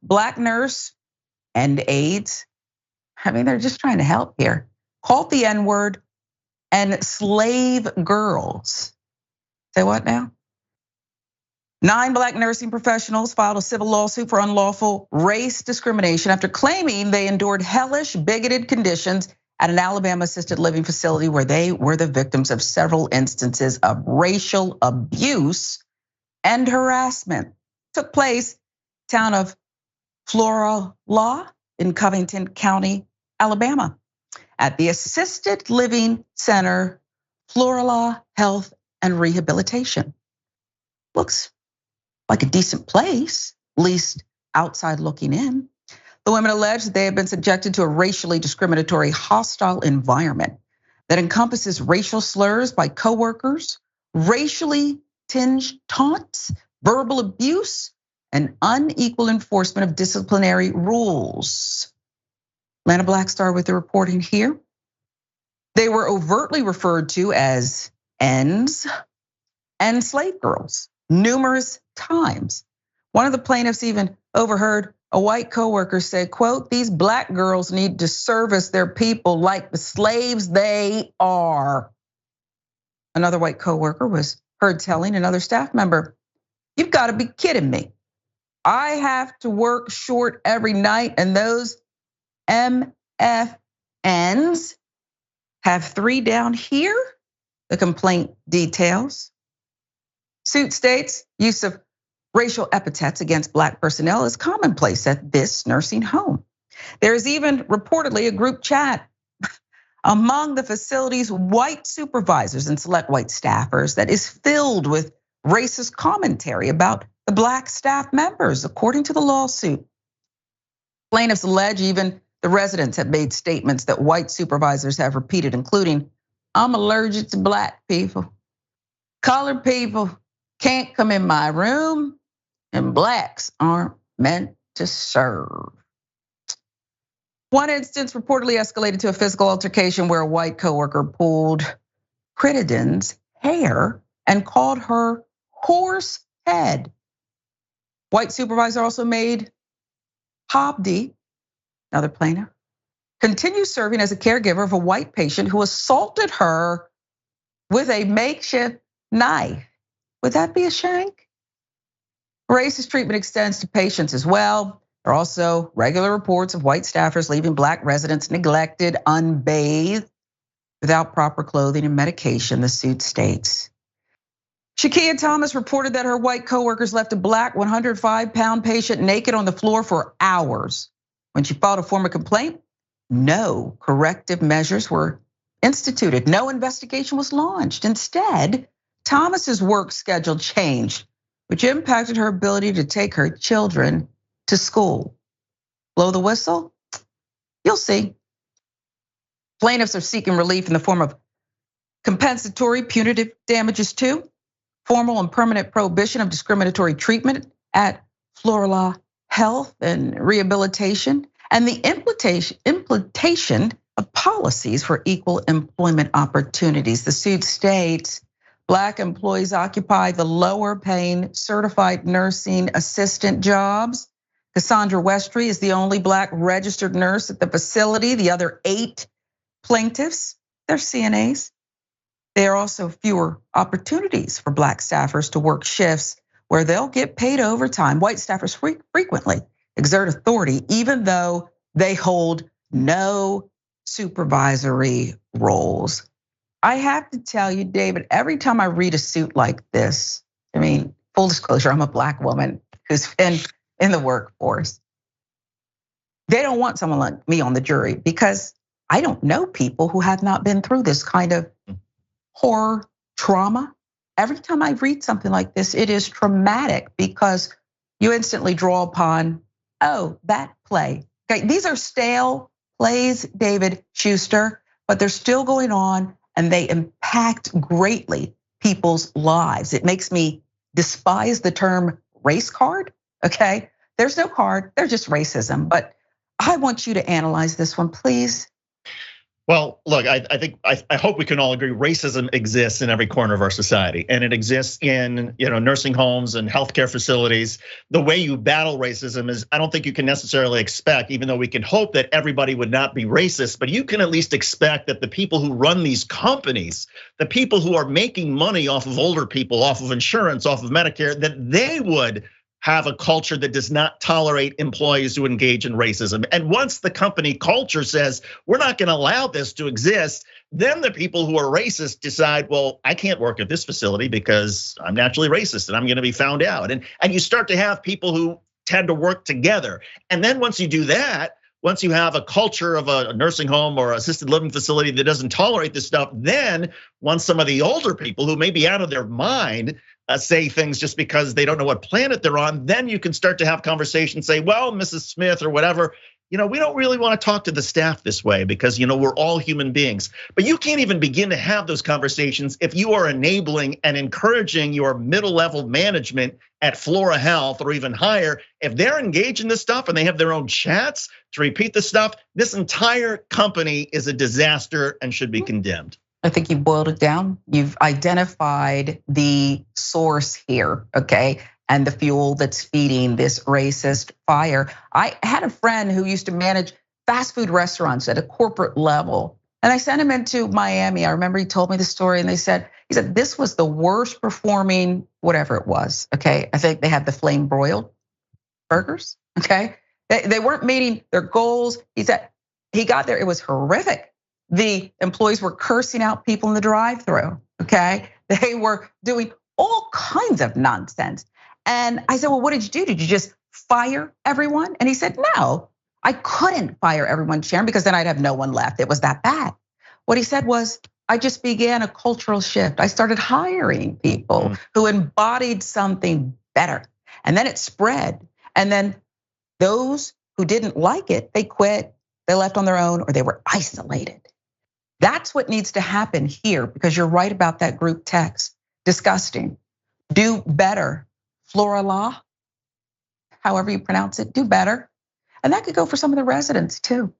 black nurse and aides, I mean, they're just trying to help here, called the N-word and slave girls. Say what now? 9 black nursing professionals filed a civil lawsuit for unlawful race discrimination after claiming they endured hellish, bigoted conditions at an Alabama assisted living facility where they were the victims of several instances of racial abuse and harassment. Took place town of Florala in Covington County, Alabama, at the assisted living center, Florala Health and Rehabilitation. Looks like a decent place, at least outside looking in. The women allege that they have been subjected to a racially discriminatory, hostile environment that encompasses racial slurs by coworkers, racially tinged taunts, verbal abuse, and unequal enforcement of disciplinary rules. Atlanta Black Star with the reporting here. They were overtly referred to as ends and slave girls numerous times. One of the plaintiffs even overheard a white coworker say, quote, "These black girls need to service their people like the slaves they are." Another white coworker was heard telling another staff member, "You've got to be kidding me. I have to work short every night and those MFNs have 3 down here." The complaint details. Suit states use of racial epithets against black personnel is commonplace at this nursing home. There is even reportedly a group chat among the facility's white supervisors and select white staffers that is filled with racist commentary about the black staff members, according to the lawsuit. Plaintiffs allege even the residents have made statements that white supervisors have repeated, including, "I'm allergic to black people. Colored people can't come in my room, and blacks aren't meant to serve." One instance reportedly escalated to a physical altercation where a white coworker pulled Crittenden's hair and called her horse head. White supervisor also made Hobdy, another plaintiff, continue serving as a caregiver of a white patient who assaulted her with a makeshift knife. Would that be a shank? Racist treatment extends to patients as well. There are also regular reports of white staffers leaving black residents neglected, unbathed, without proper clothing and medication, the suit states. Shakia Thomas reported that her white coworkers left a black 105-pound patient naked on the floor for hours. When she filed a formal complaint, no corrective measures were instituted. No investigation was launched. Instead, Thomas's work schedule changed, which impacted her ability to take her children to school. Blow the whistle? You'll see. Plaintiffs are seeking relief in the form of compensatory punitive damages too, formal and permanent prohibition of discriminatory treatment at Florala Health and Rehabilitation, and the implementation of policies for equal employment opportunities. The suit states black employees occupy the lower paying certified nursing assistant jobs. Cassandra Westry is the only black registered nurse at the facility. The other 8 plaintiffs, they're CNAs. There are also fewer opportunities for black staffers to work shifts where they'll get paid overtime. White staffers frequently exert authority even though they hold no supervisory roles. I have to tell you, David, every time I read a suit like this, I mean, full disclosure, I'm a black woman who's been in the workforce. They don't want someone like me on the jury because I don't know people who have not been through this kind of horror trauma. Every time I read something like this, it is traumatic because you instantly draw upon, oh, that play. Okay, these are stale plays, David Shuster, but they're still going on and they impact greatly people's lives. It makes me despise the term race card, okay? There's no card, there's just racism, but I want you to analyze this one, please. Well, look, I hope we can all agree racism exists in every corner of our society, and it exists in nursing homes and healthcare facilities. The way you battle racism is, I don't think you can necessarily expect, even though we can hope that everybody would not be racist, but you can at least expect that the people who run these companies, the people who are making money off of older people, off of insurance, off of Medicare, that they would have a culture that does not tolerate employees who engage in racism. And once the company culture says, we're not gonna allow this to exist, then the people who are racist decide, well, I can't work at this facility because I'm naturally racist and I'm gonna be found out. And you start to have people who tend to work together. And then once you do that, once you have a culture of a nursing home or assisted living facility that doesn't tolerate this stuff, then once some of the older people who may be out of their mind say things just because they don't know what planet they're on, then you can start to have conversations, say, well, Mrs. Smith or whatever, we don't really want to talk to the staff this way because we're all human beings. But you can't even begin to have those conversations if you are enabling and encouraging your middle-level management at Florala Health or even higher. If they're engaged in this stuff and they have their own chats to repeat this stuff, this entire company is a disaster and should be condemned. I think you've boiled it down. You've identified the source here, okay? And the fuel that's feeding this racist fire. I had a friend who used to manage fast food restaurants at a corporate level. And I sent him into Miami. I remember he told me the story and he said, this was the worst performing, whatever it was, okay? I think they had the flame broiled burgers, okay? They weren't meeting their goals. He said, he got there, it was horrific. The employees were cursing out people in the drive-thru, okay? They were doing all kinds of nonsense. And I said, well, what did you do? Did you just fire everyone? And he said, no, I couldn't fire everyone, Sharon, because then I'd have no one left. It was that bad. What he said was, I just began a cultural shift. I started hiring people who embodied something better. And then it spread. And then those who didn't like it, they quit, they left on their own, or they were isolated. That's what needs to happen here, because you're right about that group text. Disgusting. Do better. Florala, however you pronounce it, do better. And that could go for some of the residents too.